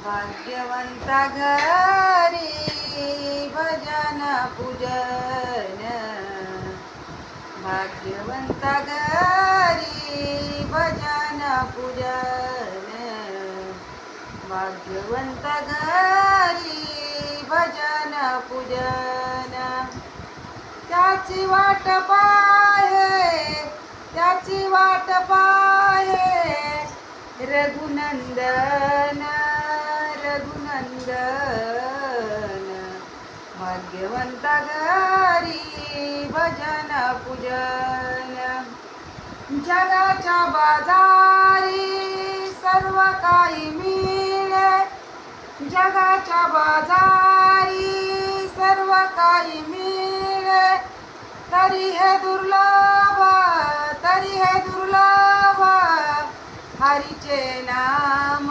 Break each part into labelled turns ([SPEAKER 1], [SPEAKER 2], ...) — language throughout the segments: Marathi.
[SPEAKER 1] भाग्यवंता घरी भजन पूजन, भाग्यवंता घरी भजन पूजन, भाग्यवंता घरी भजन पूजन. त्याची वाट पाहे, त्याची वाट पाहे रघुनंदन, रघुनंदन. भाग्यवंता घरी भजन पूजन. जगाच्या बाजारी सर्व काही मिळे, जगाच्या बाजारी सर्व काही मिळे, तरी हे दुर्लभ, तरी हे दुर्लभ हरीचे नाम,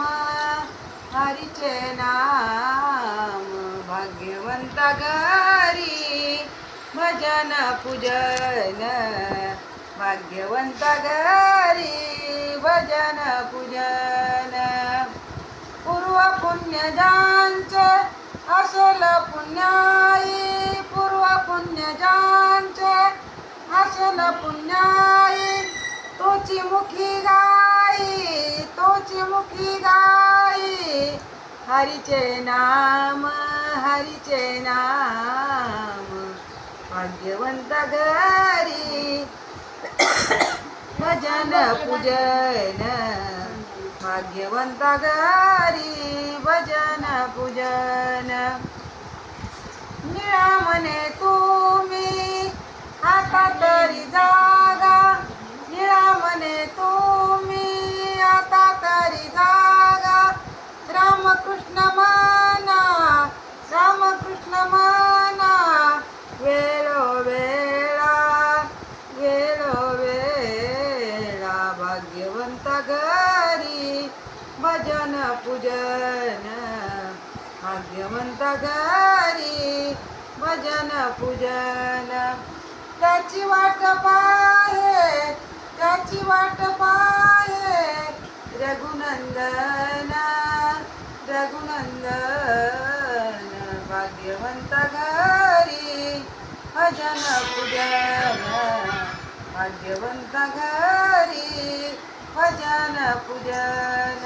[SPEAKER 1] हरीचे नाम. भाग्यवंता घरी भजन पूजन, भाग्यवंता घरी भजन पूजन. पूर्व पुण्यजांचे असेल पुण्याई, पूर्व पुण्यजांचे असेल पुण्याई, तोची मुखी गाई, तोची मुखी गाई हरीचे नाम, हरीचे नाम. भाग्यवंता घरी भजन पूजन, भाग्यवंता घरी भजन पूजन. निळा म्हणे तुम्ही आता तरी जागा, निळा म्हणे तुम्ही आता तरी जागा. रामकृष्ण म्हणा, रामकृष्ण म्हणा वेळोवेळा, वेळोवेळा. भाग्यवंता घरी भजन पूजन, भाग्यवंता घरी भजन पूजन. त्याची वाट पाहे, त्याची वाट पाहे रघुनंदन, रघुनंदन. भाग्यवंता घरी भजन पूजन, भाग्यवंता घरी भजन पूजन.